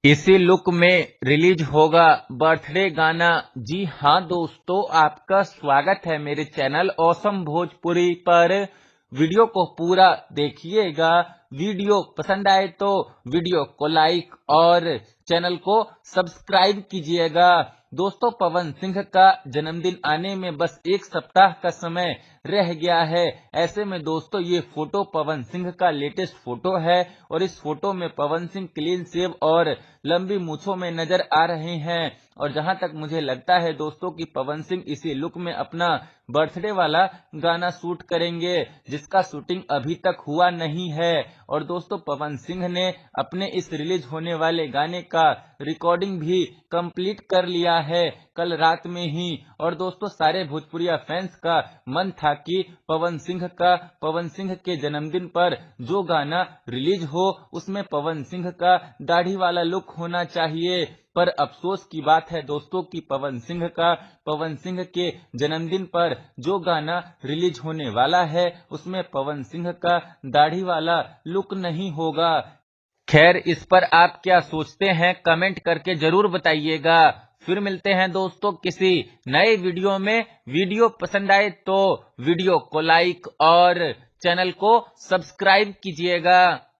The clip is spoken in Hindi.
इसी लुक में रिलीज होगा बर्थडे गाना। जी हाँ दोस्तों, आपका स्वागत है मेरे चैनल ऑसम भोजपुरी पर। वीडियो को पूरा देखिएगा। वीडियो पसंद आए तो वीडियो को लाइक और चैनल को सब्सक्राइब कीजिएगा। दोस्तों, पवन सिंह का जन्मदिन आने में बस एक सप्ताह का समय रह गया है। ऐसे में दोस्तों, ये फोटो पवन सिंह का लेटेस्ट फोटो है और इस फोटो में पवन सिंह क्लीन शेव और लंबी मूछों में नजर आ रहे हैं। और जहां तक मुझे लगता है दोस्तों कि पवन सिंह इसी लुक में अपना बर्थडे वाला गाना शूट करेंगे, जिसका शूटिंग अभी तक हुआ नहीं है। और दोस्तों, पवन सिंह ने अपने इस रिलीज होने वाले गाने का रिकॉर्डिंग भी कंप्लीट कर लिया है कल रात में ही। और दोस्तों, सारे भोजपुरिया फैंस का मन था कि पवन सिंह के जन्मदिन पर जो गाना रिलीज हो उसमें पवन सिंह का दाढ़ी वाला लुक होना चाहिए। पर अफसोस की बात है दोस्तों कि पवन सिंह के जन्मदिन पर जो गाना रिलीज होने वाला है उसमें पवन सिंह का दाढ़ी वाला लुक नहीं होगा। खैर, इस पर आप क्या सोचते हैं कमेंट करके जरूर बताइएगा। फिर मिलते हैं दोस्तों किसी नए वीडियो में। वीडियो पसंद आए तो वीडियो को लाइक और चैनल को सब्सक्राइब कीजिएगा।